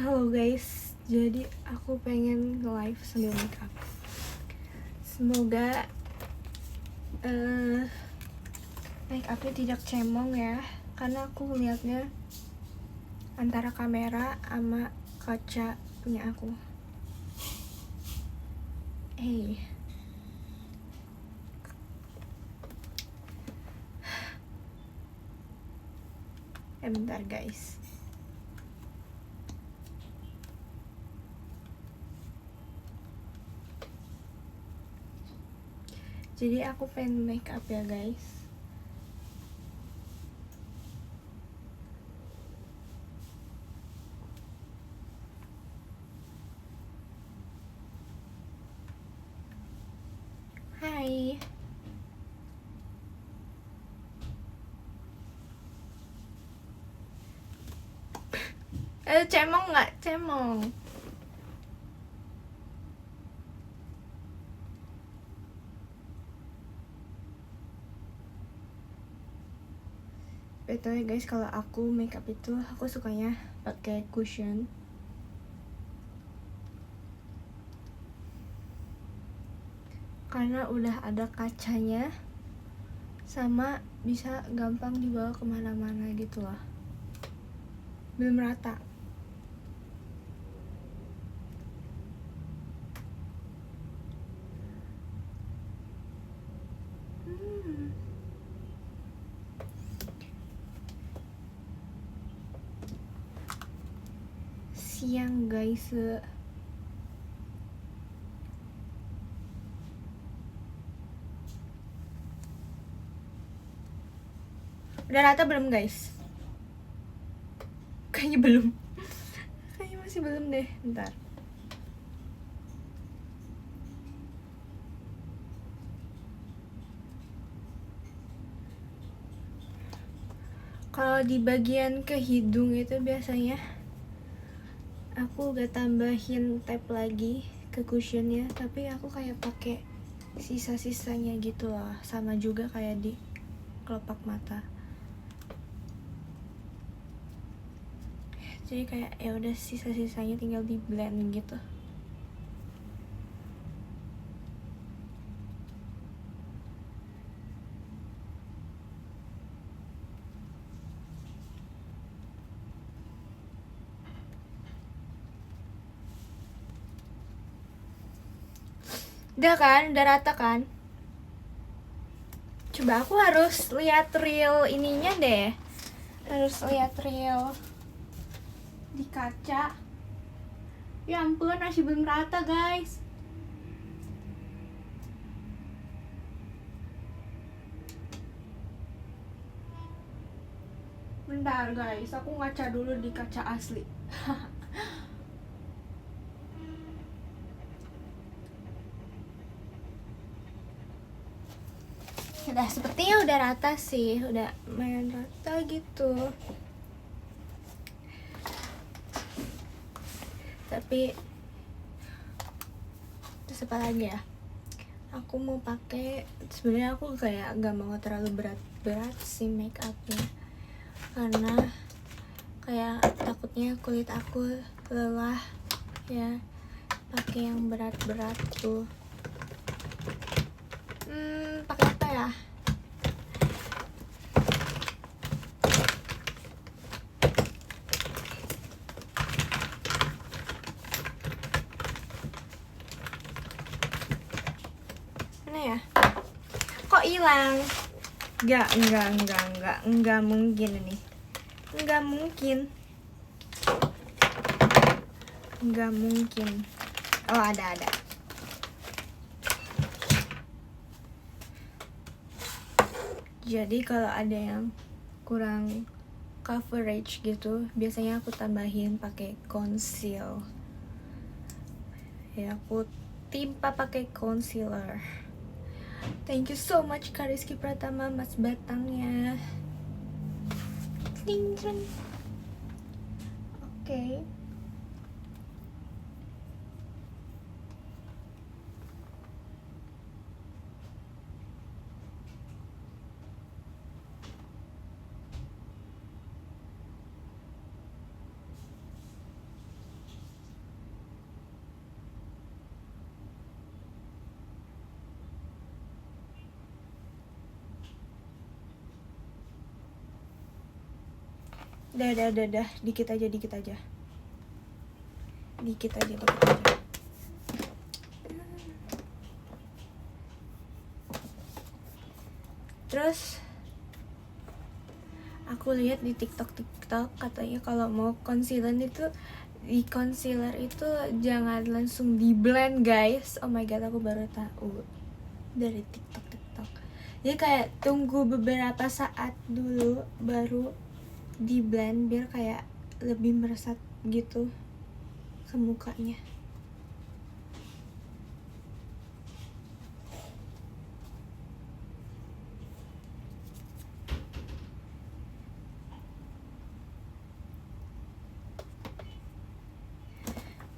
Halo guys, jadi aku pengen nge-live sambil makeup. Semoga makeupnya tidak cemong ya, karena aku lihatnya antara kamera sama kaca punya aku. Hey, bentar guys. Jadi aku pengen makeup ya guys. Hai. Cemong nggak? Cemong. Betul guys, kalau aku makeup itu aku sukanya pakai cushion. Karena udah ada kacanya, sama bisa gampang dibawa kemana-mana gitu loh. Belum rata. Siang guys. Udah rata belum guys? Kayaknya belum. Kayaknya masih belum deh. Bentar. Kalau di bagian ke hidung itu biasanya aku udah tambahin tape lagi ke cushionnya, tapi aku kayak pakai sisa-sisanya gitu loh, sama juga kayak di kelopak mata. Jadi kayak ya udah sisa-sisanya tinggal di blend gitu. Udah kan? Udah rata kan? Coba aku harus lihat real ininya deh. Harus lihat real di kaca. Ya ampun, masih belum rata guys. Bentar guys, aku ngaca dulu di kaca asli. Udah sepertinya udah rata sih, udah lumayan rata gitu. Tapi terus apa lagi ya? Aku mau pakai, sebenarnya aku kayak nggak mau terlalu berat sih make upnya, karena kayak takutnya kulit aku lelah ya pakai yang berat-berat tuh. Pakai apa ya? Mana ya? Kok hilang? Enggak mungkin ini. Enggak mungkin. Oh, ada. Jadi kalau ada yang kurang coverage gitu, biasanya aku tambahin pakai conceal. Ya, aku timpa pakai concealer. Thank you so much Kak Rizky Pratama, Mas Batangnya. Oke. Dah, dikit aja. Terus aku lihat di TikTok katanya kalau mau concealer itu jangan langsung di blend guys. Oh my god, aku baru tahu dari TikTok. Jadi kayak tunggu beberapa saat dulu baru di blend biar kayak lebih meresap gitu ke mukanya.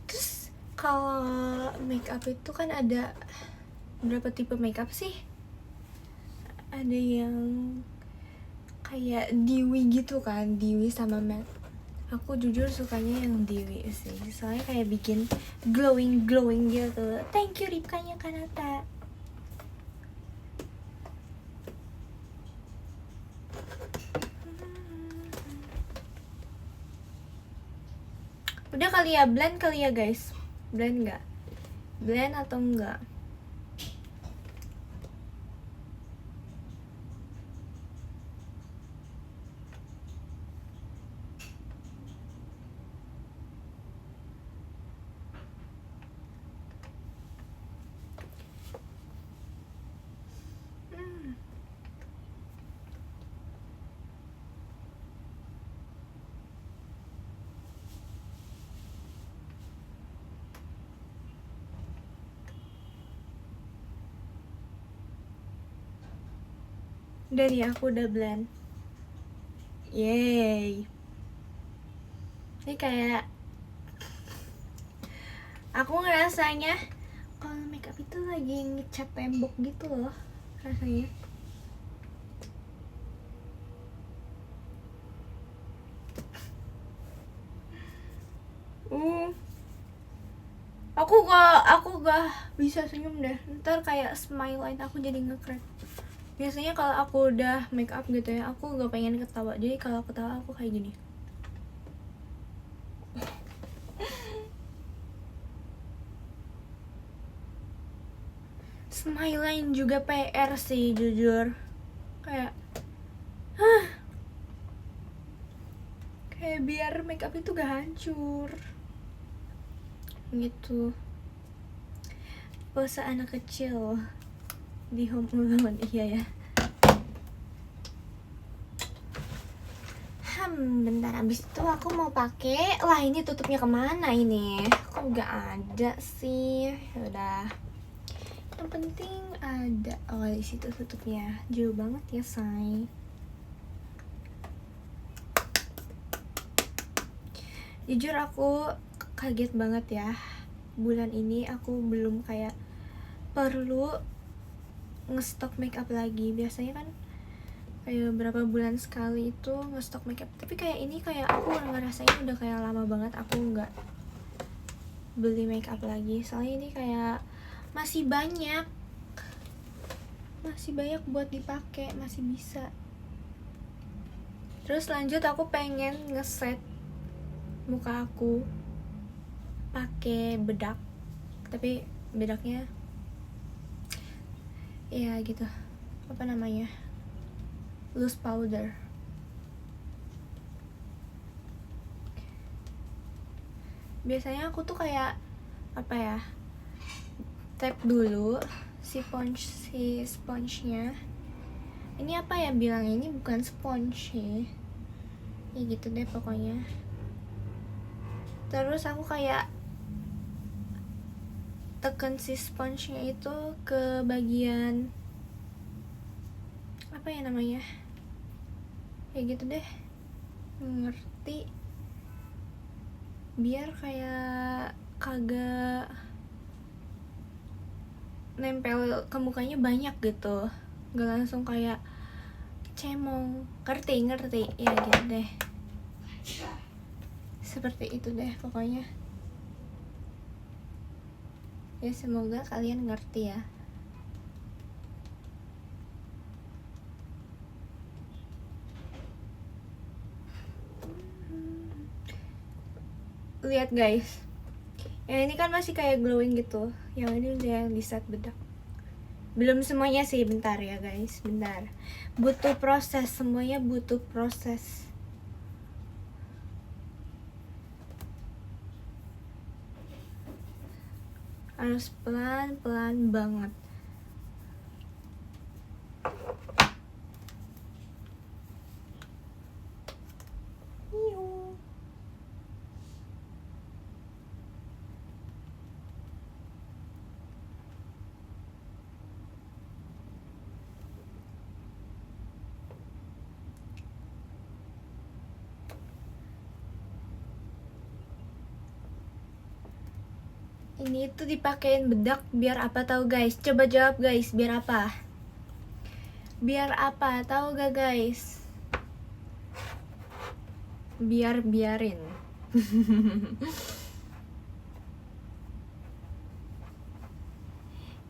Terus kalau makeup itu kan ada berapa tipe makeup sih? Ada yang kayak dewy gitu kan, dewy sama matte. Aku jujur sukanya yang dewy sih, soalnya kayak bikin glowing gitu. Thank you Ripkanya Kanata. Udah kali ya, blend kali ya guys. Blend nggak? Blend atau enggak? Udah nih, aku udah blend. Yeay. Ini kayak aku ngerasanya kalau makeup itu lagi ngecat tembok gitu loh rasanya. Aku gak bisa senyum deh. Ntar kayak smile line aku jadi nge-crack. Biasanya kalau aku udah make up gitu ya, aku gak pengen ketawa. Jadi kalau ketawa aku kayak gini. Smile line juga PR sih jujur. Kayak kayak biar make up itu gak hancur gitu. Pose anak kecil di Home Alone. Iya ya. Bentar, abis itu aku mau pakai. Lah ini tutupnya kemana ini? Kok gak ada sih? Udah. Yang penting ada. Oh di situ tutupnya. Jauh banget ya say. Jujur aku kaget banget ya. Bulan ini aku belum kayak perlu ngestok makeup lagi. Biasanya kan kayak berapa bulan sekali itu ngestok makeup, tapi kayak ini kayak aku ngerasain udah kayak lama banget aku nggak beli makeup lagi. Soalnya ini kayak masih banyak buat dipakai, masih bisa. Terus lanjut aku pengen ngeset muka aku pakai bedak, tapi bedaknya ya gitu, apa namanya, loose powder. Biasanya aku tuh kayak apa ya, tap dulu si sponge-nya. Ini apa ya bilang, ini bukan sponge ya gitu deh pokoknya. Terus aku kayak tekan si sponge-nya itu ke bagian apa ya namanya, ya gitu deh, ngerti, biar kayak kagak nempel ke mukanya banyak gitu, gak langsung kayak cemong. Ngerti ya gitu deh, seperti itu deh pokoknya ya. Semoga kalian ngerti ya. lihat guys, yang ini kan masih kayak glowing gitu, yang ini udah yang di set bedak. Belum semuanya sih, bentar ya guys, bentar. Butuh proses, semuanya butuh proses. Harus pelan-pelan banget. Ini tuh dipakein bedak biar apa tahu guys? Coba jawab guys, biar apa? Biar apa? Tahu gak guys? Biarin.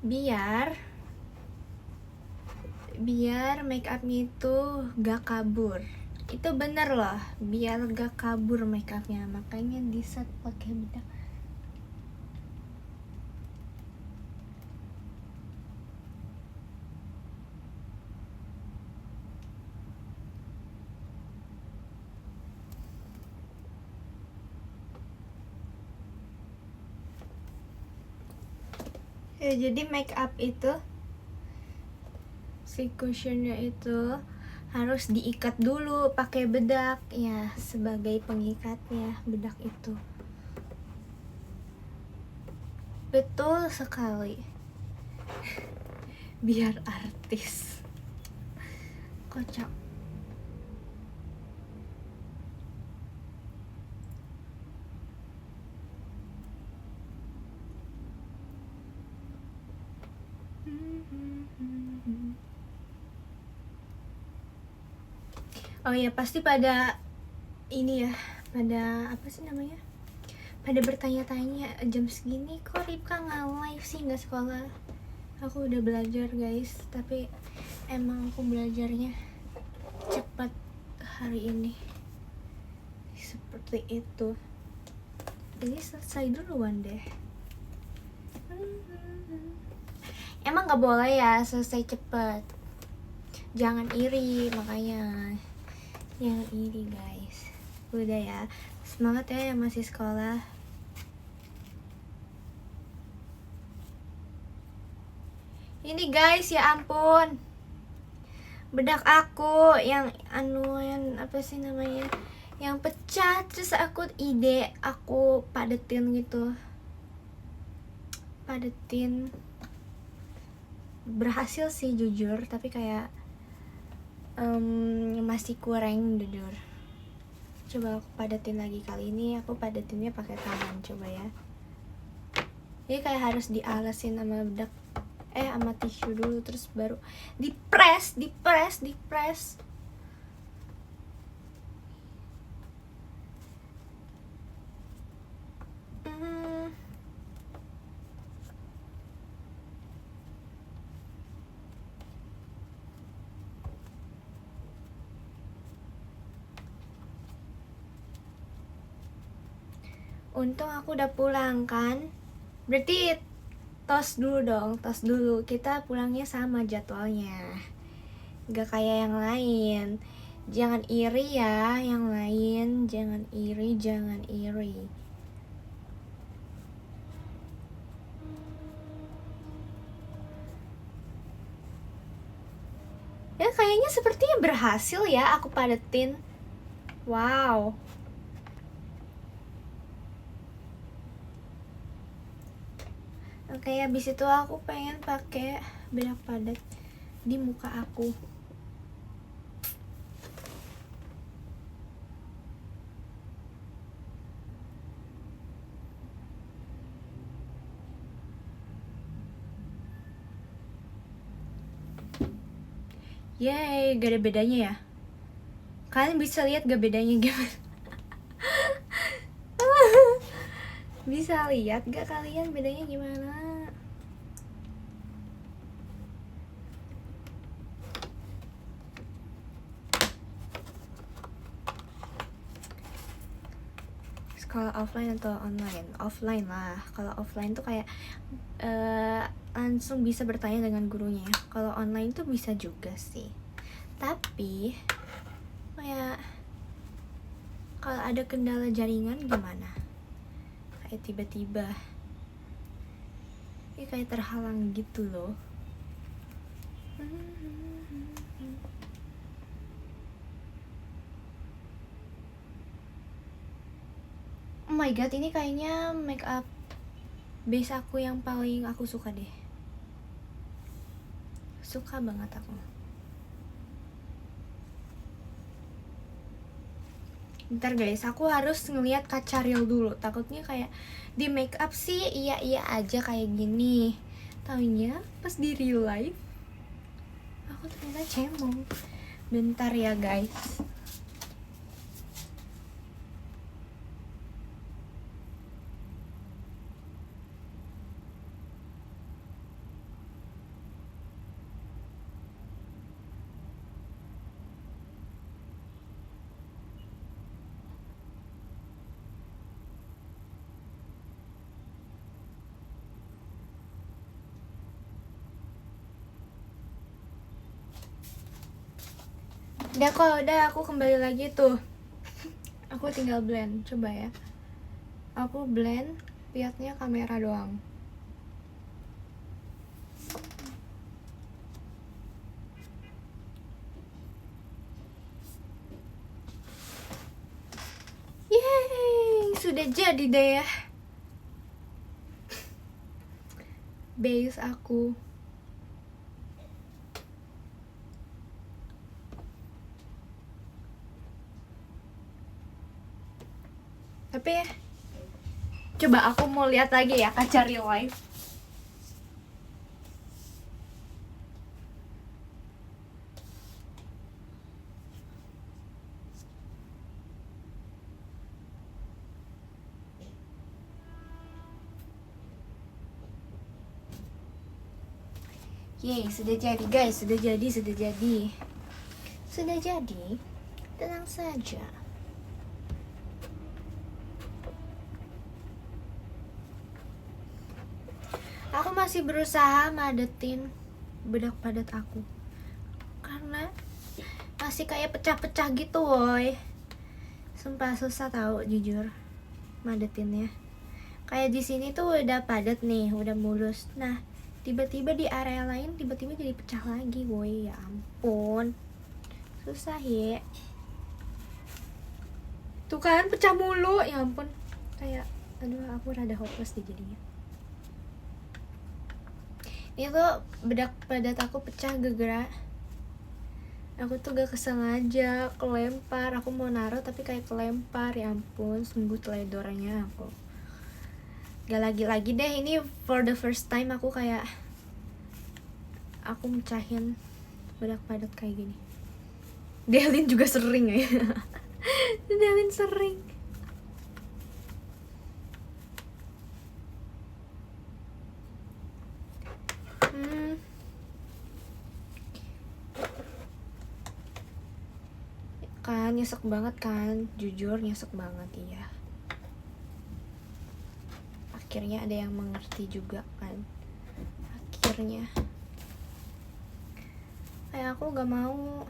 biar make upnya itu gak kabur. Itu bener loh, biar gak kabur make upnya, makanya di set pakai bedak. Ya, jadi make up itu si cushionnya itu harus diikat dulu pakai bedak ya, sebagai pengikatnya bedak itu. Betul sekali. Biar artis. Kocak. Oh ya, pasti pada ini ya, pada apa sih namanya? Pada bertanya-tanya, jam segini kok Ripka nggak live sih, nggak sekolah? Aku udah belajar guys, tapi emang aku belajarnya cepat hari ini. Seperti itu. Jadi selesai duluan deh. Emang nggak boleh ya selesai cepet. Jangan iri, makanya jangan iri guys. Udah ya, semangat ya yang masih sekolah. Ini guys, ya ampun, bedak aku yang yang apa sih namanya, yang pecah. Terus aku padetin gitu, berhasil sih jujur, tapi kayak masih kurang jujur. Coba aku padetin lagi, kali ini aku padetinnya pakai tangan, coba ya. Jadi kayak harus dialasin sama bedak, sama tisu dulu, terus baru dipres. Untung aku udah pulang kan. Berarti tos dulu. Kita pulangnya sama jadwalnya, gak kayak yang lain. Jangan iri ya yang lain, jangan iri. Ya kayaknya sepertinya berhasil ya aku padetin. Wow. Oke, habis itu aku pengen pakai bedak padat di muka aku. Yeay, gak ada bedanya ya. Kalian bisa lihat gak bedanya gimana? Bisa lihat gak kalian bedanya gimana? Kalau offline atau online? Offline lah. Kalau offline tuh kayak langsung bisa bertanya dengan gurunya. Kalau online tuh bisa juga sih. Tapi kayak kalau ada kendala jaringan gimana? Kayak tiba-tiba ya kayak terhalang gitu loh. Oh my god, ini kayaknya make up base aku yang paling aku suka deh. Suka banget aku. Bentar guys, aku harus ngeliat kaca real dulu. Takutnya kayak di make up sih iya aja kayak gini. Taunya pas di real life aku ternyata cemong. Bentar ya guys. Udah kok, udah aku kembali lagi tuh. Aku tinggal blend, coba ya. Aku blend, liatnya kamera doang. Yeay, sudah jadi deh ya base aku. Tapi ya, coba aku mau lihat lagi ya kaca real life. Yeay, sudah jadi guys, sudah jadi. Sudah jadi, tenang saja. Aku masih berusaha madetin bedak padat aku. Karena masih kayak pecah-pecah gitu woy. Sumpah susah tahu jujur madetinnya. Kayak di sini tuh udah padat nih, udah mulus. Nah, tiba-tiba di area lain tiba-tiba jadi pecah lagi woy. Ya ampun. Susah ya. Tuh kan pecah mulu, ya ampun. Kayak aduh aku rada hopeless deh jadinya. Ini tuh bedak padat aku pecah gara-gara aku tuh gak kesengaja kelempar. Aku mau naruh tapi kayak kelempar. Ya ampun, sungguh teledornya aku. Gak lagi-lagi deh, ini for the first time aku kayak aku mecahin bedak padat kayak gini. Delin juga sering ya. Delin sering. Kan nyesek banget kan, jujur nyesek banget iya. Akhirnya ada yang mengerti juga kan. Akhirnya kayak aku gak mau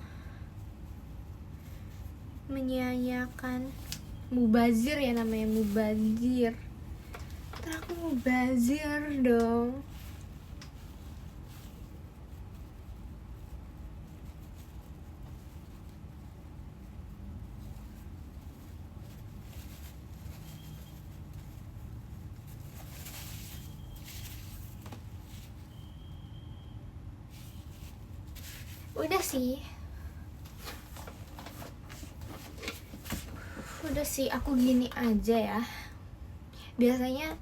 menyia-nyiakan. Mubazir ya namanya, mubazir. Ntar aku mubazir dong. Udah sih aku gini aja ya. Biasanya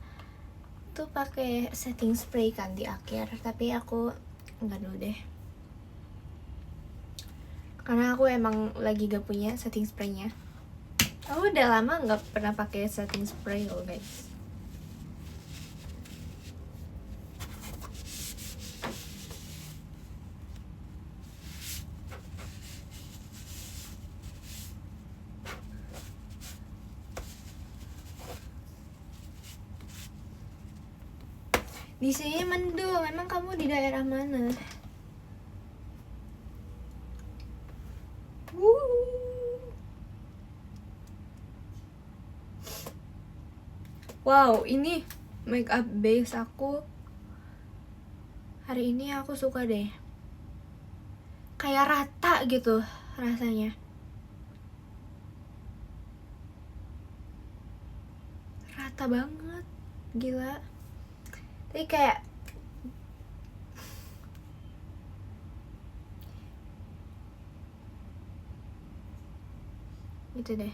tuh pakai setting spray kan di akhir, tapi aku enggak dulu deh. Karena aku emang lagi gak punya setting spraynya. Aku udah lama nggak pernah pakai setting spray loh guys. Di sini mendung. Emang kamu di daerah mana? Wow, ini make up base aku. Hari ini aku suka deh. Kayak rata gitu rasanya. Rata banget. Gila. Tapi kayak gitu deh.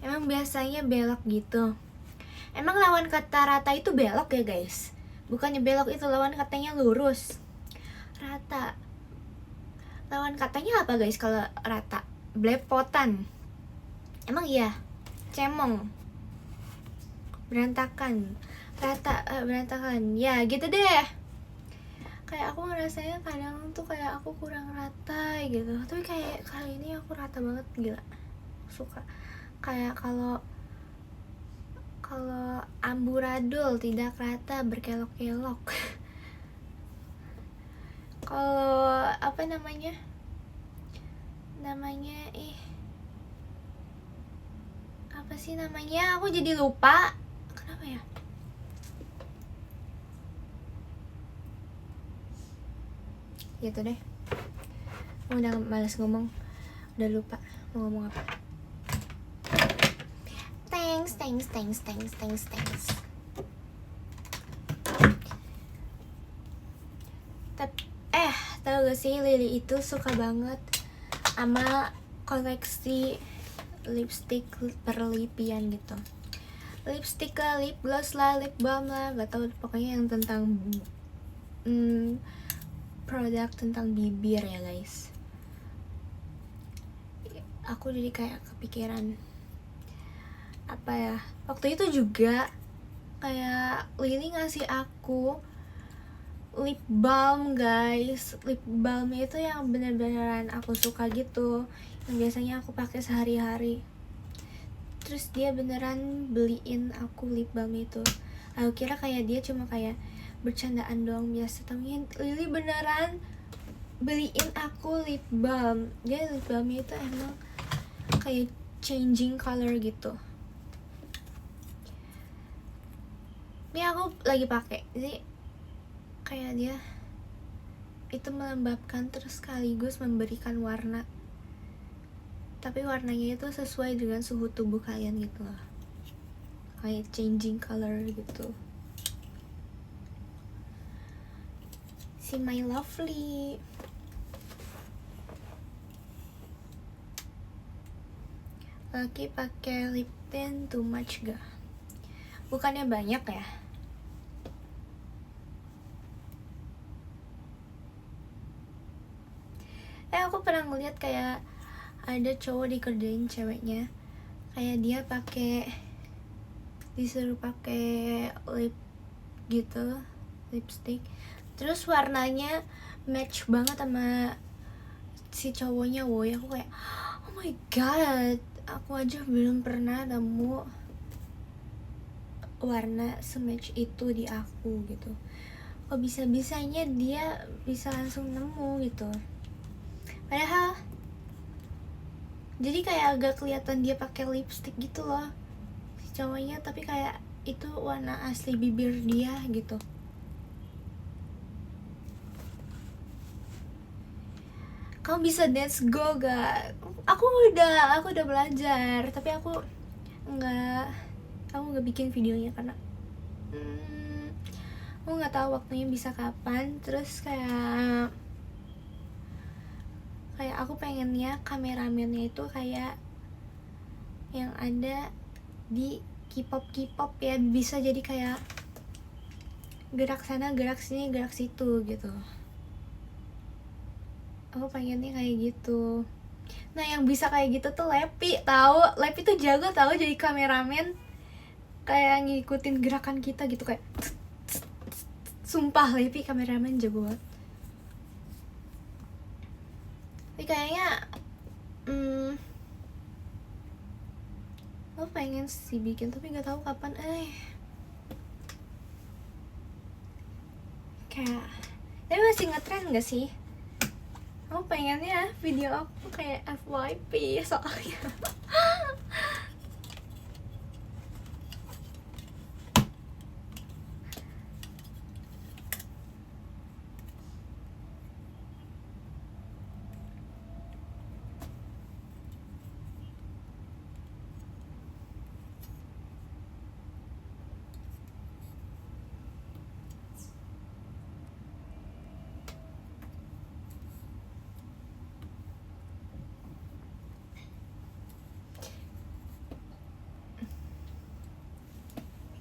Emang biasanya belok gitu. Emang lawan kata rata itu belok ya guys? Bukannya belok itu lawan katanya lurus. Rata. Lawan katanya apa guys kalau rata? Blepotan. Emang iya? Cemong. Berantakan. Rata, berantakan. Ya gitu deh. Kayak aku ngerasanya kadang tuh kayak aku kurang rata gitu. Tapi kayak kali ini aku rata banget, gila. Suka. Kayak kalau amburadul tidak rata, berkelok-kelok. Kalau apa namanya apa sih namanya, aku jadi lupa. Kenapa ya? Gitu deh. Udah malas ngomong, udah lupa mau ngomong apa. Thanks. Tahu gak sih, Lily itu suka banget sama koleksi lipstick perlipian gitu. Lipstick lah, lip gloss lah, lip balm lah, gak tau, pokoknya yang tentang produk tentang bibir ya guys. Aku jadi kayak kepikiran apa ya, waktu itu juga kayak Lily ngasih aku lip balm guys. Lip balm itu yang bener-beneran aku suka gitu, yang biasanya aku pakai sehari-hari. Terus dia beneran beliin aku lip balm itu. Aku kira kayak dia cuma kayak bercandaan doang biasa, tapi Lily beneran beliin aku lip balm. Dia lip balm itu emang kayak changing color gitu. Ini aku lagi pakai, jadi kayak dia itu melembabkan terus sekaligus memberikan warna, tapi warnanya itu sesuai dengan suhu tubuh kalian gitu loh, kayak changing color gitu. Si my lovely. Lagi pakai lip tint too much gak? Bukannya banyak ya? Aku pernah ngeliat kayak ada cowok dikerjain ceweknya, kayak dia disuruh pakai lip gitu, lipstick, terus warnanya match banget sama si cowoknya. Woy, aku kayak oh my god, aku aja belum pernah nemu warna sematch itu di aku gitu. Kok bisa-bisanya dia bisa langsung nemu gitu. Padahal jadi kayak agak kelihatan dia pakai lipstick gitu loh si cowoknya, tapi kayak itu warna asli bibir dia gitu. Kamu bisa dance go gak? Aku udah belajar, tapi aku nggak bikin videonya karena aku nggak tahu waktunya bisa kapan. Terus kayak aku pengennya kameramennya itu kayak yang ada di K-pop ya, bisa jadi kayak gerak sana gerak sini gerak situ gitu. Aku pengennya kayak gitu. Nah yang bisa kayak gitu tuh Lepi, tahu? Lepi tuh jago tahu jadi kameramen, kayak ngikutin gerakan kita gitu, kayak sumpah Lepi kameramen jago banget. Tapi kayaknya Aku pengen sih bikin tapi nggak tahu kapan. Kayak tapi masih ngetrend nggak sih? Aku pengennya video aku kayak FYP soalnya.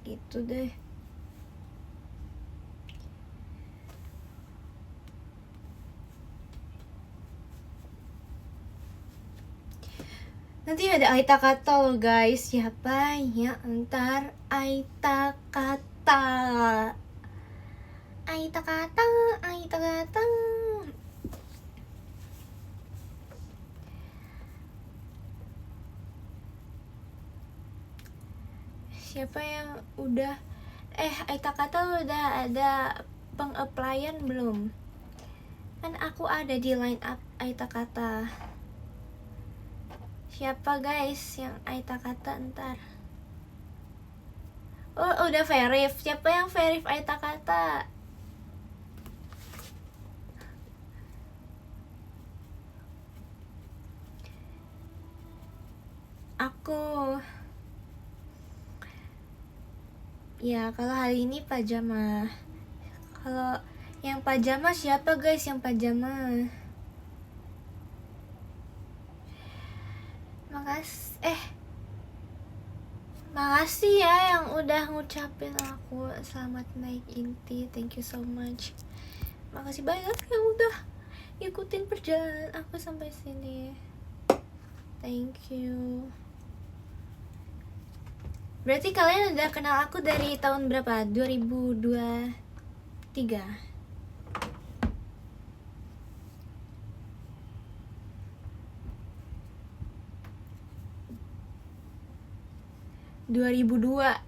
Gitu deh. Nanti ada Aita Kata loh guys. Siapa ya ntar Aita Kata? Aita Kata, Aita Kata. Siapa yang udah Aita Kata udah ada peng-applyan belum? Kan aku ada di line up Aita Kata. Siapa guys yang Aita Kata ntar? Oh udah verif. Siapa yang verif Aita Kata? Aku. Ya kalau hari ini pajama. Kalau yang pajama siapa guys yang pajama? Makasih ya yang udah ngucapin aku selamat naik inti. Thank you so much. Makasih banyak yang udah ikutin perjalanan aku sampai sini. Thank you. Berarti kalian udah kenal aku dari tahun berapa? 2023. 2002.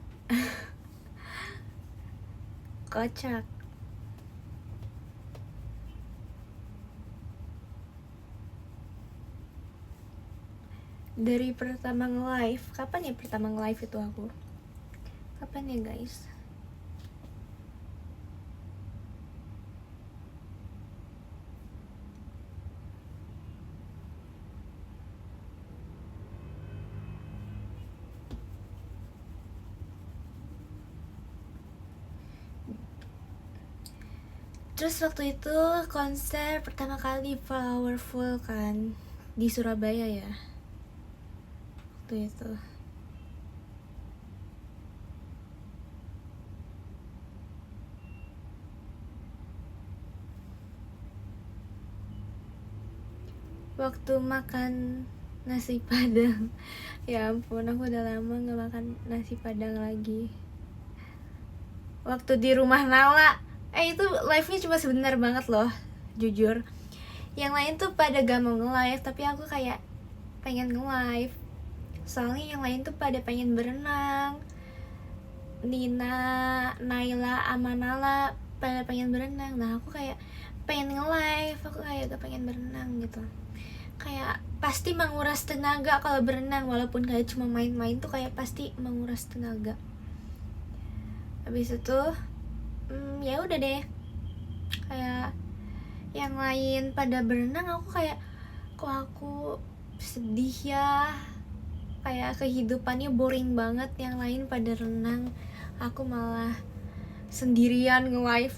Kocak. Dari pertama nge-live. Kapan ya pertama nge-live itu aku? Kapan ya guys? Terus waktu itu konser pertama kali Powerful kan di Surabaya ya. Waktu itu. Waktu makan nasi padang. Ya ampun, aku udah lama gak makan nasi padang lagi. Waktu di rumah Nala. Itu live-nya cuma sebentar banget loh, jujur. Yang lain tuh pada gak mau nge-live, tapi aku kayak pengen nge-live. Soalnya yang lain tuh pada pengen berenang. Nina, Naila, Amanala pada pengen berenang. Nah aku kayak pengen nge-live, aku kayak gak pengen berenang gitu. Kayak pasti menguras tenaga kalau berenang, walaupun kayak cuma main-main tuh kayak pasti menguras tenaga. Habis itu ya udah deh, kayak yang lain pada berenang, aku kayak kok aku sedih ya, kayak kehidupannya boring banget. Yang lain pada renang, aku malah sendirian nge-live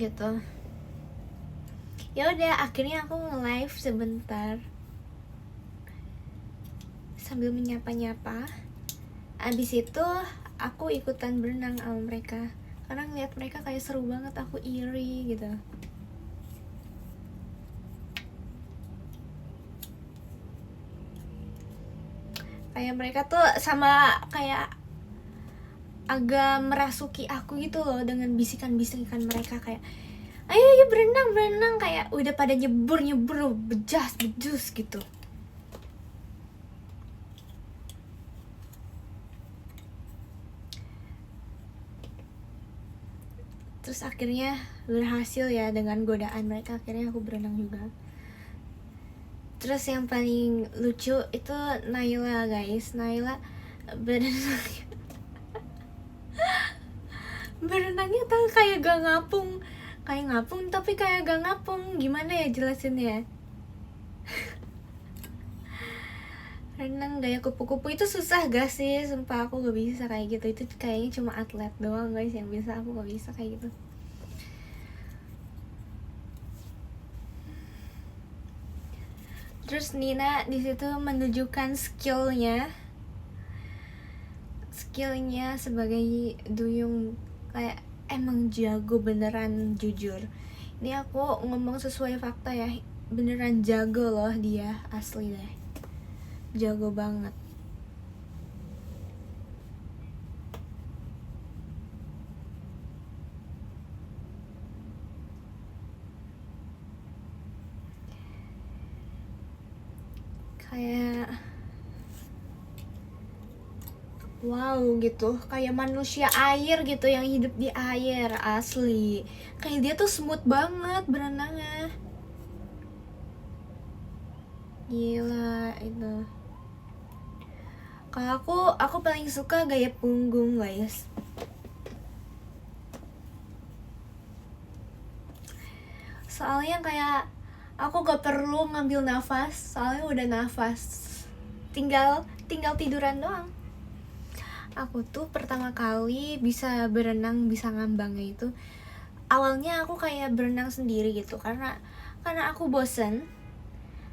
gitu. Ya udah, akhirnya aku nge-live sebentar sambil menyapa-nyapa. Abis itu aku ikutan berenang sama mereka karena ngeliat mereka kayak seru banget, aku iri gitu. Kayak mereka tuh sama kayak agak merasuki aku gitu loh dengan bisikan-bisikan mereka kayak ayo berenang, kayak udah pada nyebur bejus gitu. Terus akhirnya berhasil ya, dengan godaan mereka akhirnya aku berenang juga. Terus yang paling lucu itu Naila guys. Naila berenangnya tuh kayak gak ngapung. Kayak ngapung tapi kayak gak ngapung. Gimana ya jelasinnya? Renang gaya kupu-kupu itu susah gak sih? Sumpah aku gak bisa kayak gitu. Itu kayaknya cuma atlet doang guys yang bisa. Aku gak bisa kayak gitu. Terus Nina di situ menunjukkan skillnya sebagai duyung, kayak emang jago beneran, jujur. Ini aku ngomong sesuai fakta ya, beneran jago loh dia, asli deh, jago banget. Kayak wow gitu, kayak manusia air gitu yang hidup di air, asli. Kayak dia tuh smooth banget berenangnya. Gila itu. Kalau aku paling suka gaya punggung guys. Soalnya kayak aku gak perlu ngambil nafas, soalnya udah nafas. Tinggal tiduran doang. Aku tuh pertama kali bisa berenang, bisa ngambangnya itu awalnya aku kayak berenang sendiri gitu, karena aku bosen.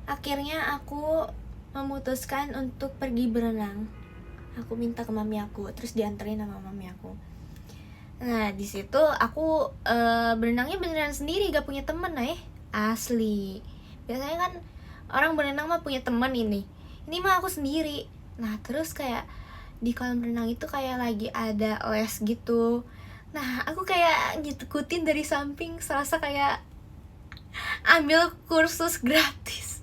Akhirnya aku memutuskan untuk pergi berenang. Aku minta ke mami aku, terus dianterin sama mami aku. Nah di situ aku berenangnya beneran sendiri, gak punya temen asli. Biasanya kan orang berenang mah punya temen, ini mah aku sendiri. Nah terus kayak di kolam renang itu kayak lagi ada les gitu. Nah aku kayak ngikutin dari samping, serasa kayak ambil kursus gratis.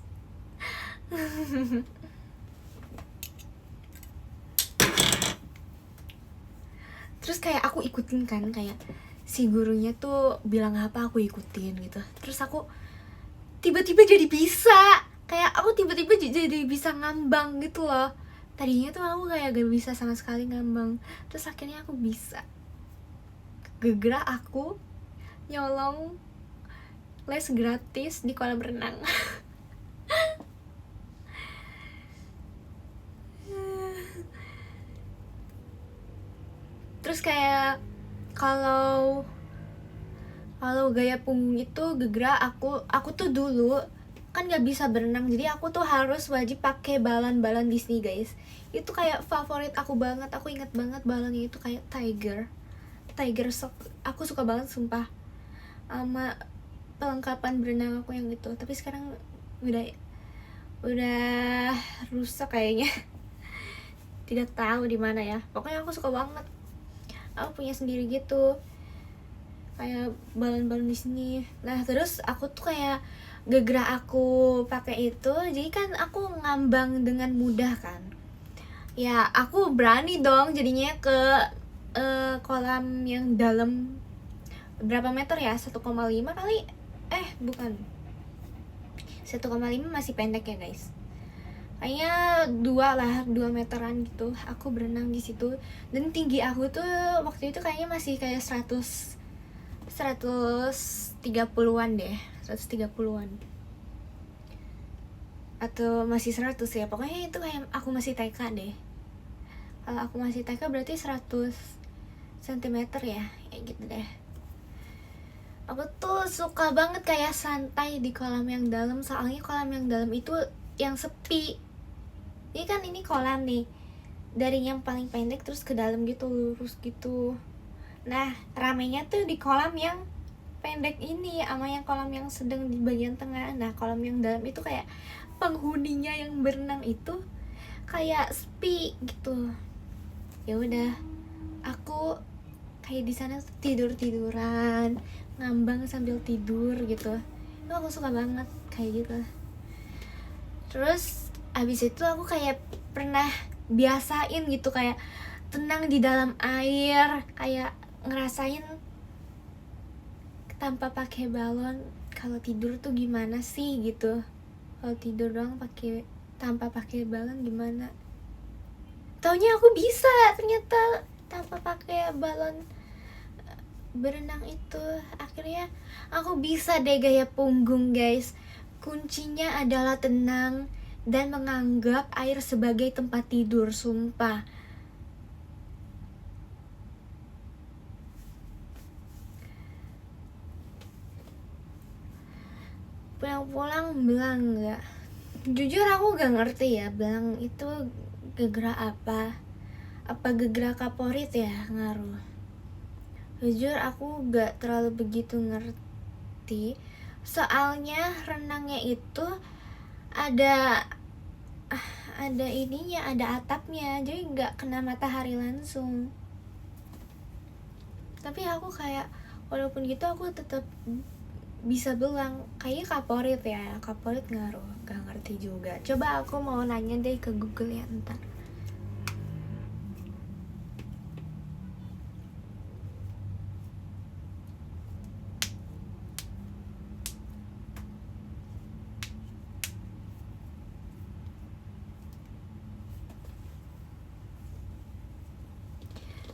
Terus kayak aku ikutin kan, kayak si gurunya tuh bilang apa aku ikutin gitu. Terus aku tiba-tiba jadi bisa, kayak aku tiba-tiba jadi bisa ngambang gitu loh. Tadinya tuh aku kayak gak bisa sama sekali ngambang, terus akhirnya aku bisa. Gerak aku nyolong les gratis di kolam renang. Terus kayak kalau gaya punggung itu gerak aku tuh dulu kan nggak bisa berenang, jadi aku tuh harus wajib pakai balon Disney guys. Itu kayak favorit aku banget, aku ingat banget balonnya itu kayak tiger shock. Aku suka banget sumpah sama perlengkapan berenang aku yang itu. Tapi sekarang udah rusak kayaknya. Tidak tahu di mana ya, pokoknya aku suka banget. Aku punya sendiri gitu, kayak balon-balon di sini. Nah terus aku tuh kayak gerak aku pakai itu, jadi kan aku ngambang dengan mudah kan. Ya aku berani dong jadinya ke kolam yang dalam. Berapa meter ya, 1,5 kali, bukan 1,5 masih pendek ya guys, kayaknya 2 meteran gitu. Aku berenang di situ dan tinggi aku tuh waktu itu kayaknya masih kayak 130-an deh, 130-an atau masih 100 ya, pokoknya itu kayak aku masih TK deh. Kalau aku masih TK berarti 100 cm ya, kayak gitu deh. Aku tuh suka banget kayak santai di kolam yang dalam, soalnya kolam yang dalam itu yang sepi. Ini kan ini kolam nih, dari yang paling pendek terus ke dalam gitu, lurus gitu. Nah ramenya tuh di kolam yang pendek ini sama yang kolam yang sedang di bagian tengah. Nah kolam yang dalam itu kayak penghuninya yang berenang itu kayak sepi gitu. Ya udah, aku kayak di sana tiduran, ngambang sambil tidur gitu. Itu aku suka banget kayak gitu. Terus abis itu aku kayak pernah biasain gitu, kayak tenang di dalam air, kayak ngerasain tanpa pakai balon kalau tidur tuh gimana sih gitu. Kalau tidur doang tanpa pakai balon gimana. Taunya aku bisa ternyata tanpa pakai balon berenang itu. Akhirnya aku bisa deh gaya punggung guys. Kuncinya adalah tenang dan menganggap air sebagai tempat tidur, sumpah. Pulang-pulang belang nggak? Jujur aku gak ngerti ya belang itu gerak apa gerak kaporit ya ngaruh. Jujur aku gak terlalu begitu ngerti. Soalnya renangnya itu ada ininya, ada atapnya, jadi gak kena matahari langsung. Tapi aku kayak walaupun gitu aku tetap bisa belang. Kayaknya kaporit ngaruh, gak ngerti juga. Coba aku mau nanya deh ke Google ya ntar.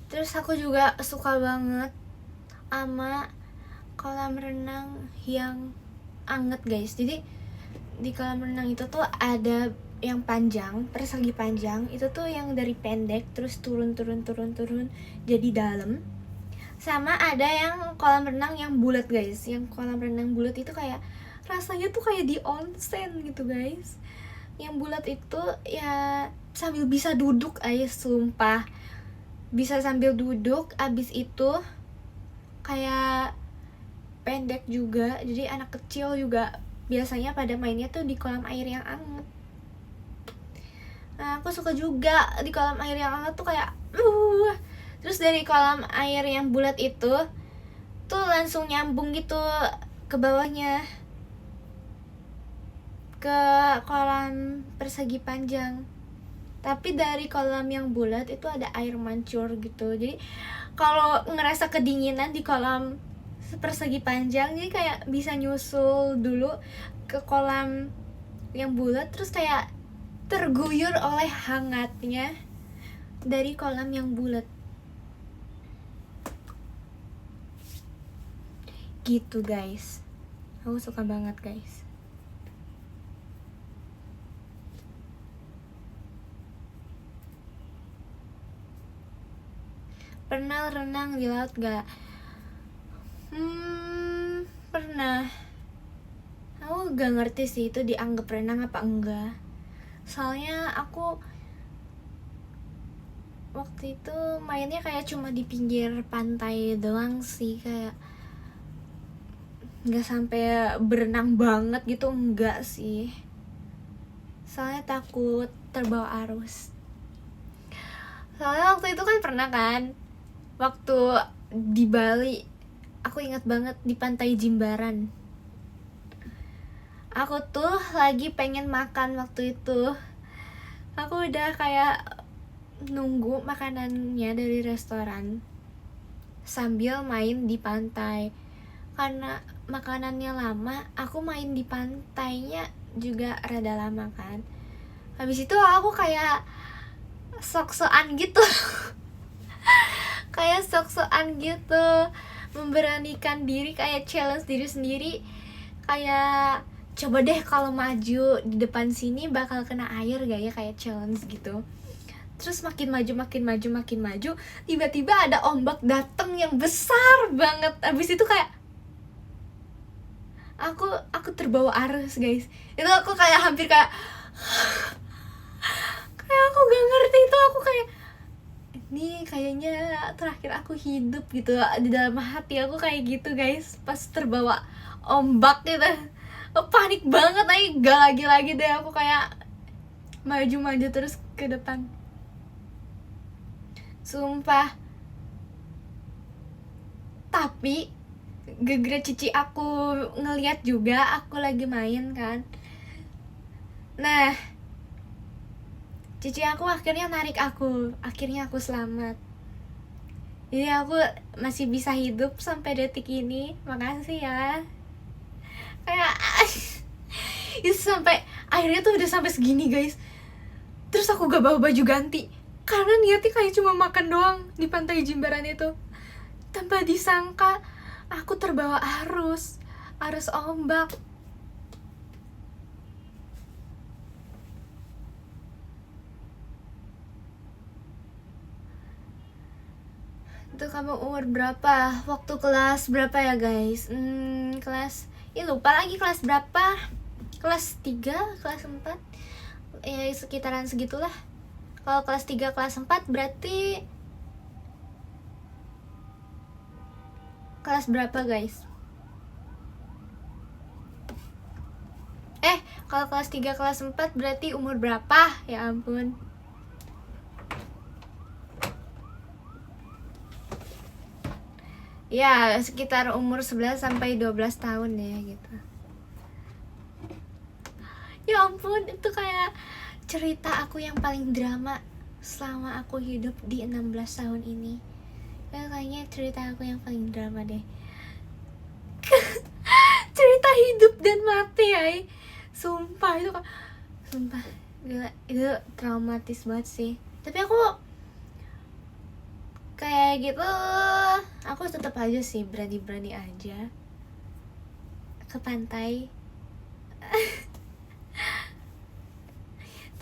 Terus aku juga suka banget sama kolam renang yang anget guys. Jadi di kolam renang itu tuh ada yang panjang, persegi panjang. Itu tuh yang dari pendek terus turun jadi dalam. Sama ada yang kolam renang yang bulat guys. Yang kolam renang bulat itu kayak rasanya tuh kayak di onsen gitu guys. Yang bulat itu ya sambil bisa duduk aja, sumpah. Bisa sambil duduk, abis itu kayak pendek juga, jadi anak kecil juga biasanya pada mainnya tuh di kolam air yang anget. Nah aku suka juga di kolam air yang anget tuh kayak terus dari kolam air yang bulat itu tuh langsung nyambung gitu ke bawahnya, ke kolam persegi panjang. Tapi dari kolam yang bulat itu ada air mancur gitu. Jadi kalau ngerasa kedinginan di kolam persegi panjang, jadi kayak bisa nyusul dulu ke kolam yang bulat, terus kayak terguyur oleh hangatnya dari kolam yang bulat. Gitu guys. Aku suka banget guys. Pernah renang di laut gak? Pernah. Aku gak ngerti sih itu dianggap renang apa enggak. Soalnya aku waktu itu mainnya kayak cuma di pinggir pantai doang sih. Kayak gak sampai berenang banget gitu, enggak sih. Soalnya takut terbawa arus. Soalnya waktu itu kan pernah kan, waktu di Bali, aku ingat banget di pantai Jimbaran. Aku tuh lagi pengen makan waktu itu. Aku udah kayak nunggu makanannya dari restoran sambil main di pantai. Karena makanannya lama, aku main di pantainya juga rada lama kan. Habis itu aku kayak sok-sokan gitu. Kayak sok-sokan gitu, memberanikan diri, kayak challenge diri sendiri. Kayak coba deh kalau maju di depan sini bakal kena air gak ya, kayak challenge gitu. Terus makin maju, tiba-tiba ada ombak dateng yang besar banget. Abis itu kayak aku terbawa arus guys. Itu aku kayak hampir kayak aku gak ngerti itu. Aku kayak ini kayaknya terakhir aku hidup gitu. Di dalam hati aku kayak gitu guys, pas terbawa ombak gitu. Panik banget, gak lagi deh. Aku kayak maju terus ke depan, sumpah. Tapi gegere cici aku ngeliat juga aku lagi main kan. Nah cici aku akhirnya narik aku, akhirnya aku selamat. Jadi aku masih bisa hidup sampai detik ini. Makasih ya. Kayak itu sampai akhirnya tuh udah sampai segini guys. Terus aku gak bawa baju ganti karena niatnya kayak cuma makan doang di pantai Jimbaran itu. Tanpa disangka aku terbawa arus ombak. Itu kamu umur berapa? Waktu kelas berapa ya guys? Kelas, lupa lagi kelas berapa. Kelas 3, kelas 4, ya sekitaran segitulah. Kalau kelas 3, kelas 4 berarti kelas berapa guys? Kalau kelas 3, kelas 4 berarti umur berapa? Ya ampun. Ya, sekitar umur 11 sampai 12 tahun ya gitu. Ya ampun, itu kayak cerita aku yang paling drama selama aku hidup di 16 tahun ini. Ya kayaknya cerita aku yang paling drama deh. Cerita hidup dan mati ya. Sumpah itu sumpah gila, itu traumatis banget sih. Tapi aku kayak gitu, aku tetap aja sih berani-berani aja ke pantai.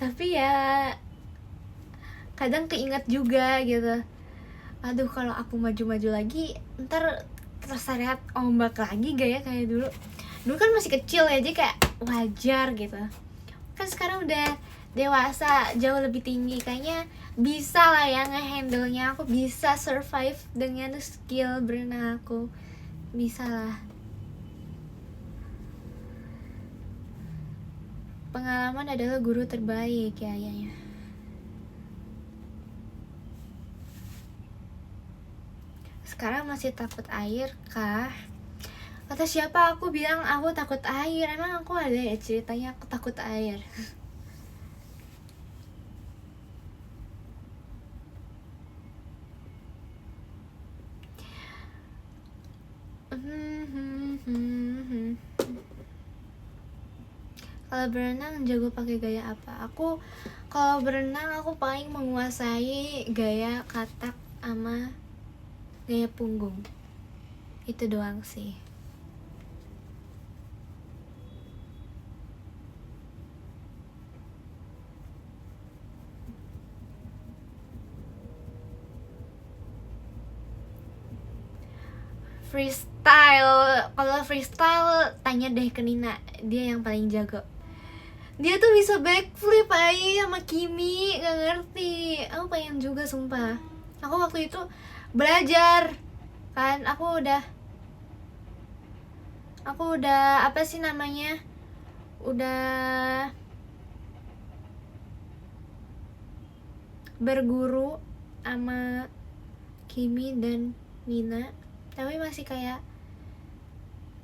Tapi ya kadang keinget juga gitu, aduh kalau aku maju-maju lagi ntar terseret ombak lagi gak ya kayak dulu. Dulu kan masih kecil ya, jadi kayak wajar gitu. Kan sekarang udah dewasa, jauh lebih tinggi, kayaknya bisa lah ya ngehandle-nya. Aku bisa survive dengan skill berenang aku, bisa lah. Pengalaman adalah guru terbaik ya ayahnya. Sekarang masih takut air kah? Kata siapa aku bilang aku takut air? Emang aku ada ya ceritanya aku takut air? Kalau berenang jago pakai gaya apa? Aku kalau berenang aku paling menguasai gaya katak sama gaya punggung. Itu doang sih. Freestyle, kalau freestyle tanya deh ke Nina, dia yang paling jago. Dia tuh bisa backflip aja sama Kimi, gak ngerti. Aku pengen juga sumpah. Aku waktu itu belajar kan, aku udah apa sih namanya, udah berguru sama Kimi dan Nina, tapi masih kayak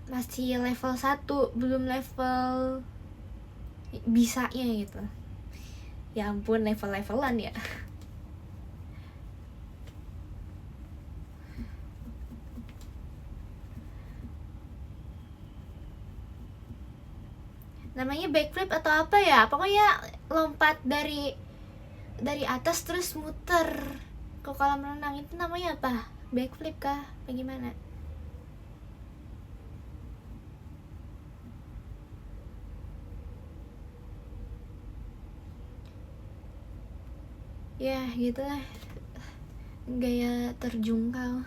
masih level 1, belum level bisanya gitu. Ya ampun, level-levelan ya. Namanya backflip atau apa ya, pokoknya lompat dari atas terus muter ke kolam renang, itu namanya apa? Backflip kah? Bagaimana? Ya gitulah, gaya terjungkal.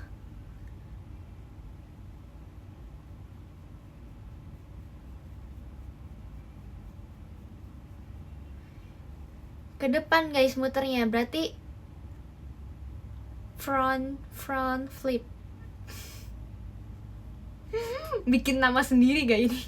Ke depan guys muternya, berarti front flip. Bikin nama sendiri gak ini?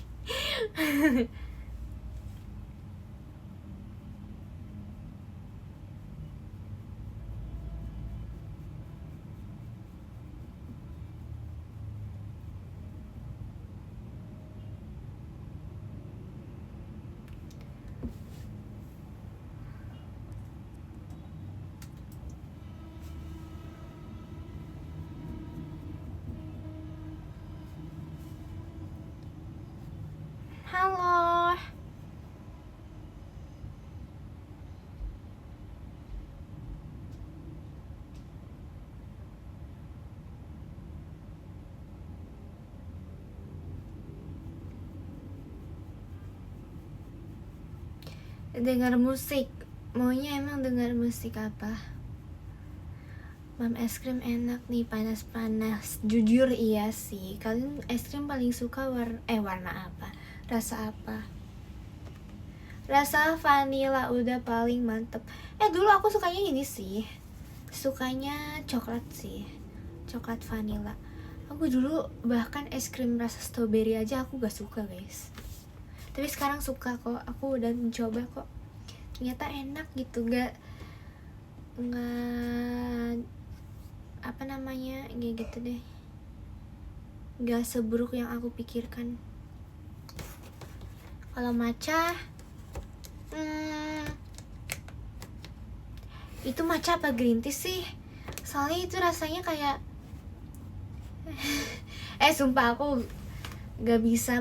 dengar musik. Maunya emang dengar musik apa? Mam, es krim enak nih, panas-panas. Jujur iya sih. Kalian es krim paling suka warna apa? Rasa apa? Rasa vanilla udah paling mantep. Dulu aku sukanya ini sih. Sukanya coklat sih. Coklat vanilla. Aku dulu bahkan es krim rasa strawberry aja aku gak suka, guys. Tapi sekarang suka kok. Aku udah mencoba kok. Ternyata enak gitu, nggak apa namanya, kayak gitu deh, nggak seburuk yang aku pikirkan. Kalau matcha, itu matcha apa green tea sih? Soalnya itu rasanya kayak sumpah aku nggak bisa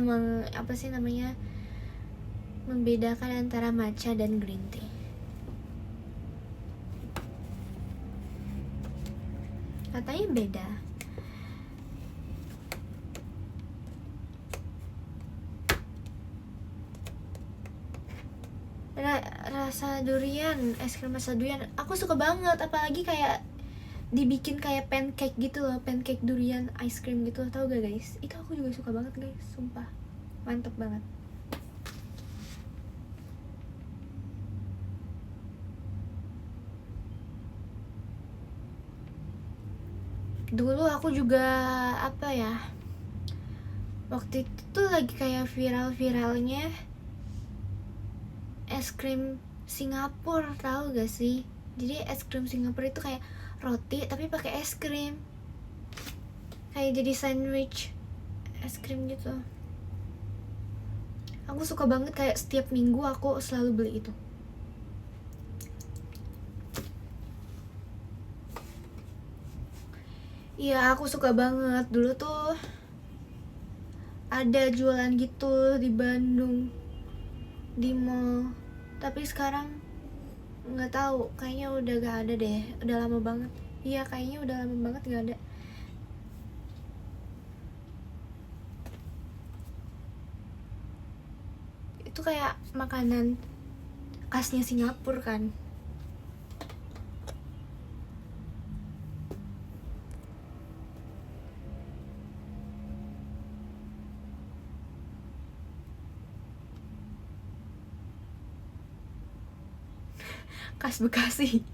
membedakan antara matcha dan green tea. Katanya beda. Rasa durian, es krim rasa durian aku suka banget, apalagi kayak dibikin kayak pancake gitu loh, pancake durian ice cream gitu, tau gak guys? Itu aku juga suka banget guys, sumpah mantep banget. Dulu aku juga waktu itu tuh lagi kayak viral-viralnya es krim Singapura, tahu gak sih? Jadi es krim Singapura itu kayak roti tapi pakai es krim, kayak jadi sandwich es krim gitu. Aku suka banget, kayak setiap minggu aku selalu beli itu. Iya, aku suka banget. Dulu tuh ada jualan gitu di Bandung, di mall. Tapi sekarang nggak tahu, kayaknya udah gak ada deh. Udah lama banget. Iya, kayaknya udah lama banget gak ada. Itu kayak makanan khasnya Singapura kan. Khas Bekasi.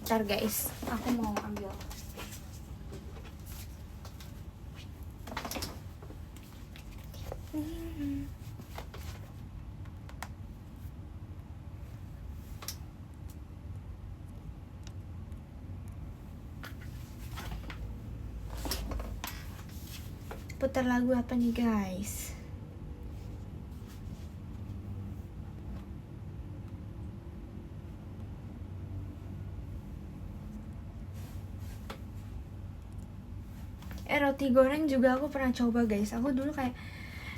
Ntar guys, aku mau ambil. Putar lagu apa nih guys? Roti goreng juga aku pernah coba guys. Aku dulu kayak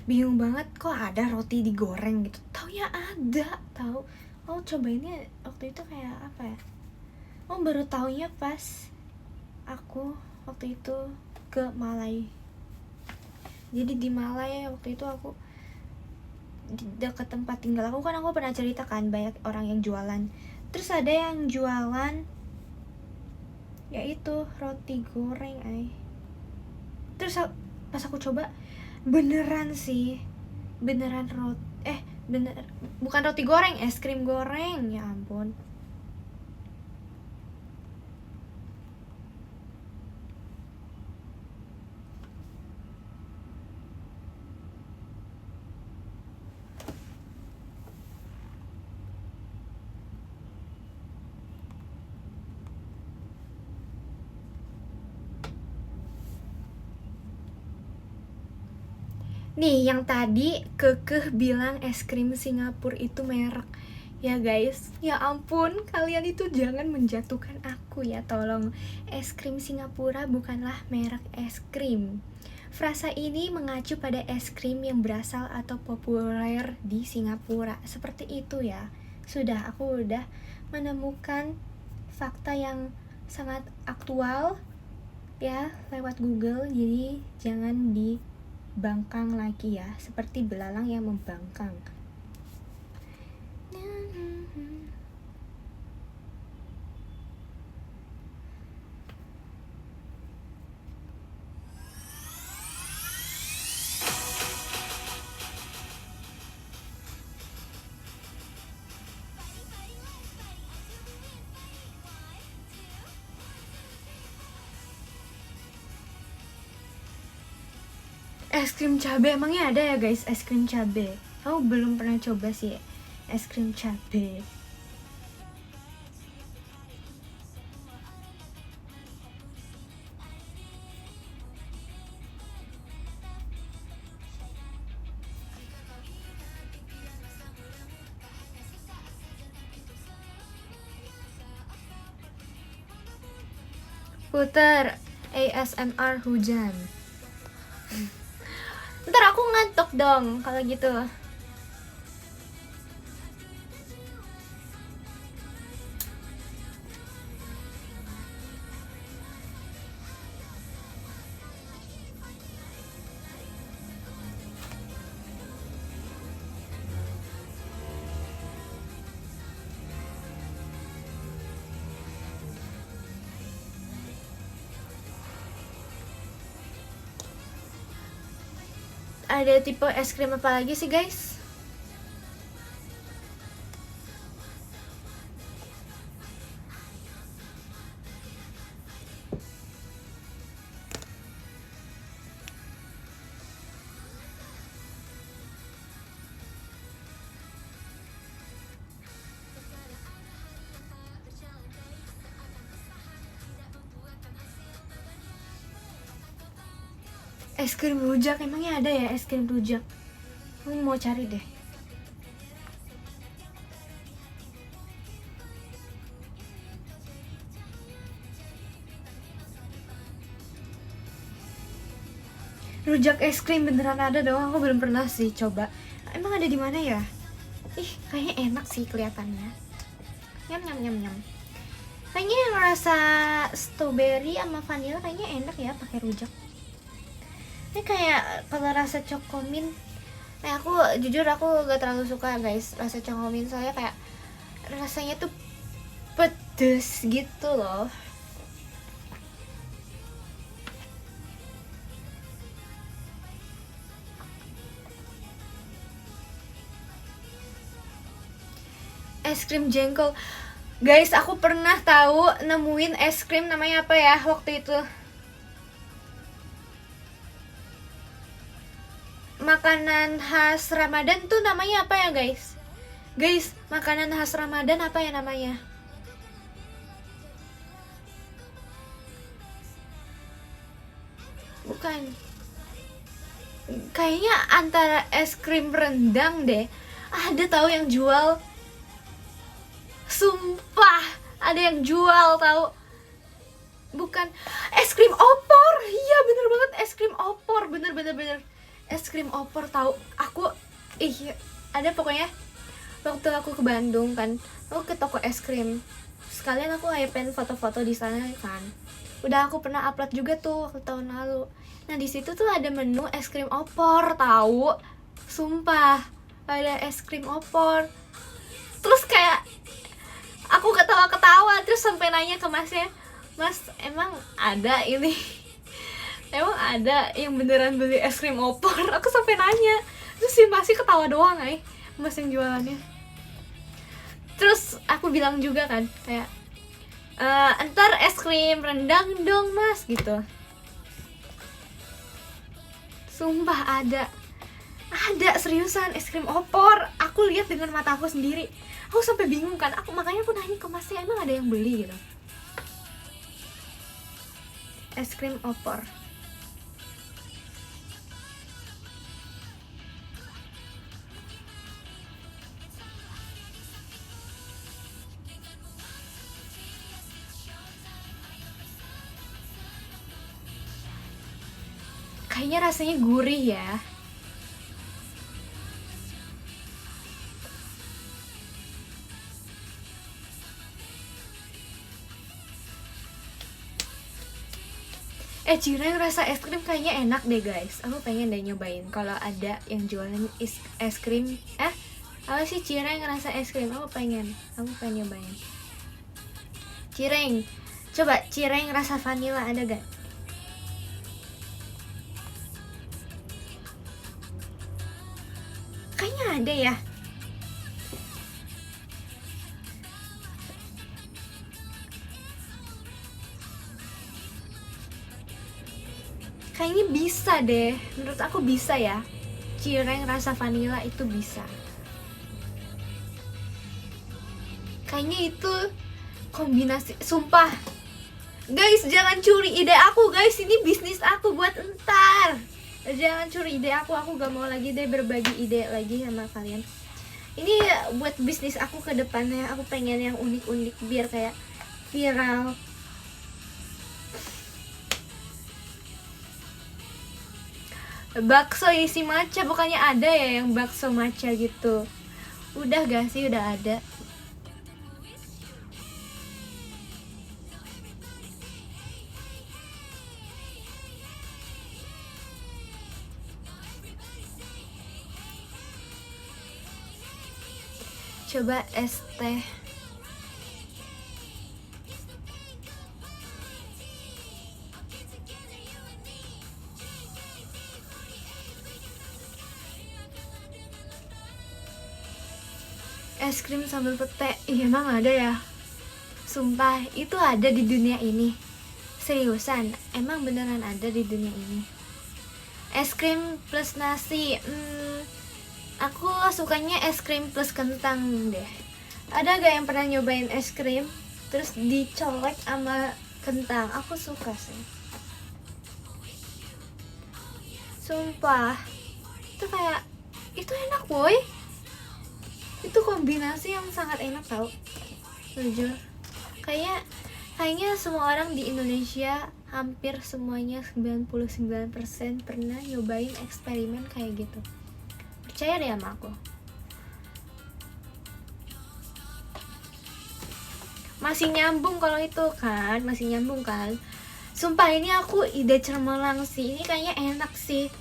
bingung banget kok ada roti digoreng gitu. Taunya ada, tahu. Oh, cobainnya waktu itu kayak apa ya? Oh, baru taunya pas aku waktu itu ke Malai. Jadi di Malai waktu itu aku di dekat tempat tinggal aku kan, aku pernah cerita kan banyak orang yang jualan. Terus ada yang jualan yaitu roti goreng Terus pas aku coba beneran sih, beneran bukan roti goreng, es krim goreng, ya ampun. Nih, yang tadi Kekeh bilang es krim Singapura itu merek. Ya guys, ya ampun, kalian itu jangan menjatuhkan aku ya, tolong. Es krim Singapura bukanlah merek es krim. Frasa ini mengacu pada es krim yang berasal atau populer di Singapura. Seperti itu ya. Aku udah menemukan fakta yang sangat aktual ya lewat Google, jadi jangan dibangkang lagi ya, seperti belalang yang membangkang. Es krim cabe, emangnya ada ya guys es krim cabe? Aku belum pernah coba sih es krim cabe. Putar ASMR hujan. Ntar aku ngantuk dong kalau gitu. Ada tipe es krim apa lagi sih guys? Es krim rujak, emangnya ada ya es krim rujak? Aku mau cari deh. Rujak es krim beneran ada dong, aku belum pernah sih coba. Emang ada di mana ya? Ih, kayaknya enak sih kelihatannya. Nyam nyam nyam nyam. Kayaknya yang rasa strawberry sama vanilla kayaknya enak ya pakai rujak. Ini kayak kalau rasa cokomin. Aku jujur aku gak terlalu suka guys rasa cokomin, soalnya kayak rasanya tuh pedes gitu loh. Es krim jengkol. Guys, aku pernah tahu nemuin es krim namanya apa ya waktu itu. Makanan khas Ramadan tuh namanya apa ya guys? Guys, makanan khas Ramadan apa ya namanya? Bukan. Kayaknya antara es krim rendang deh. Ada tahu yang jual. Sumpah, ada yang jual tahu. Bukan es krim opor. Iya, bener banget es krim opor. Bener. Es krim opor tahu. Aku ada pokoknya waktu aku ke Bandung kan, aku ke toko es krim. Sekalian aku pengen foto-foto di sana kan. Udah aku pernah upload juga tuh waktu tahun lalu. Nah, di situ tuh ada menu es krim opor tahu. Sumpah, ada es krim opor. Terus kayak aku ketawa-ketawa terus sampai nanya ke masnya, "Mas, emang ada ini?" Emang ada yang beneran beli es krim opor? Aku sampai nanya. Terus si masih ketawa doang mas yang jualannya. Terus aku bilang juga kan kayak entar es krim rendang dong mas gitu. Sumpah ada seriusan es krim opor. Aku lihat dengan mata aku sendiri. Aku sampai bingung kan. Makanya aku nanya ke masnya, emang ada yang beli gitu. Es krim opor. Kayaknya rasanya gurih ya. Cireng rasa es krim kayaknya enak deh guys. Aku pengen deh nyobain kalau ada yang jualan es krim. Apa sih cireng rasa es krim? Aku pengen nyobain. Cireng. Coba cireng rasa vanilla ada gak? Kayaknya ada ya. Kayaknya bisa deh. Menurut aku bisa ya. Cireng rasa vanilla itu bisa. Kayaknya itu kombinasi. Sumpah guys, jangan curi ide aku guys. Ini bisnis aku buat entar. Jangan curi ide aku gak mau lagi deh berbagi ide lagi sama kalian. Ini buat bisnis aku ke depannya. Aku pengen yang unik-unik biar kayak viral. Bakso isi matcha, bukannya ada ya yang bakso matcha gitu? Udah gak sih? Udah ada. Coba es teh. Es krim sambal pete. Iya emang ada ya? Sumpah itu ada di dunia ini. Seriusan, emang beneran ada di dunia ini. Es krim plus nasi. Aku sukanya es krim plus kentang deh. Ada gak yang pernah nyobain es krim terus dicolek sama kentang? Aku suka sih. Sumpah itu kayak, itu enak boy. Itu kombinasi yang sangat enak tau. Jujur Kayaknya semua orang di Indonesia, hampir semuanya 99% pernah nyobain eksperimen kayak gitu. Percaya deh sama aku. Masih nyambung kalau itu kan, masih nyambung kan. Sumpah ini aku ide cermelang sih. Ini kayaknya enak sih.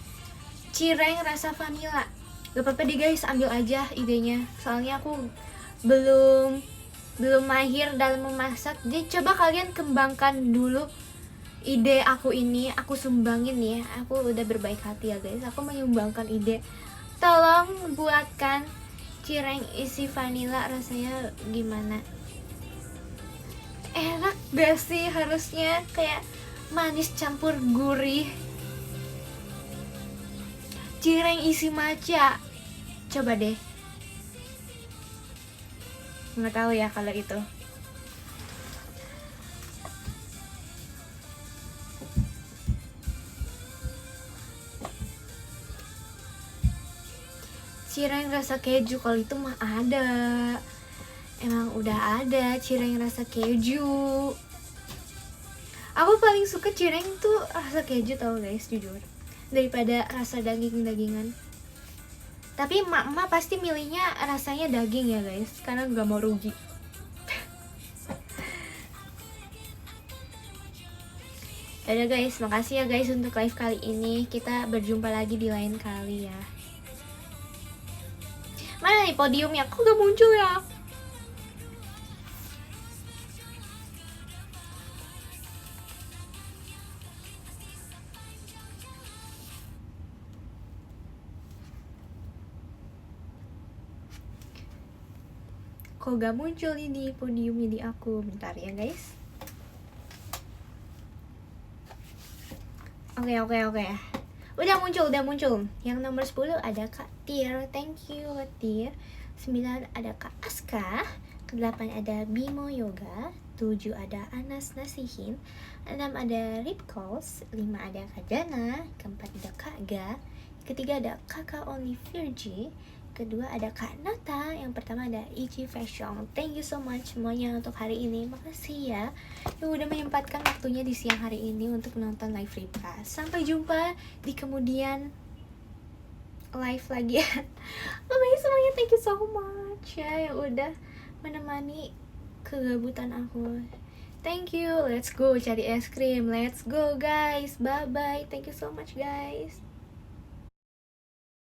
Cireng rasa vanilla. Gak apa-apa deh guys, ambil aja idenya. Soalnya aku belum mahir dalam memasak. Jadi coba kalian kembangkan dulu ide aku ini. Aku sumbangin ya. Aku udah berbaik hati ya guys. Aku menyumbangkan ide. Tolong buatkan cireng isi vanilla, rasanya gimana? Enak gak sih? Harusnya kayak manis campur gurih. Cireng isi matcha. Coba deh. Nggak tahu ya kalau itu. Cireng rasa keju, kalau itu mah ada. Emang udah ada cireng rasa keju. Aku paling suka cireng tuh rasa keju tau guys, jujur, daripada rasa daging-dagingan. Tapi emak-emak pasti milihnya rasanya daging ya guys, karena gak mau rugi. Yaudah guys, makasih ya guys untuk live kali ini. Kita berjumpa lagi di lain kali ya. Mana nih podiumnya? Kok gak muncul ya? Kok gak muncul ini podiumnya di aku? Bentar ya guys. Oke. Udah muncul. Yang nomor 10 ada Kak Tir. Thank you Kak Tir. 9 ada Kak Aska. Ke-8 ada Bimo Yoga. 7 ada Anas Nasihin. 6 ada Ripkos. 5 ada Kak Dana. Ke-4 ada Kak Ga. Ke-3 ada Kakak Only Virgie. Kedua ada Kak Nata, yang pertama ada Ichi Fashion. Thank you so much semuanya untuk hari ini. Makasih ya yang udah menyempatkan waktunya di siang hari ini untuk nonton live Ripka. Sampai jumpa di kemudian live lagi ya. Makasih semuanya, thank you so much ya yang udah menemani kegabutan aku Thank you. Let's go cari es krim. Let's go guys. Bye bye. Thank you so much guys.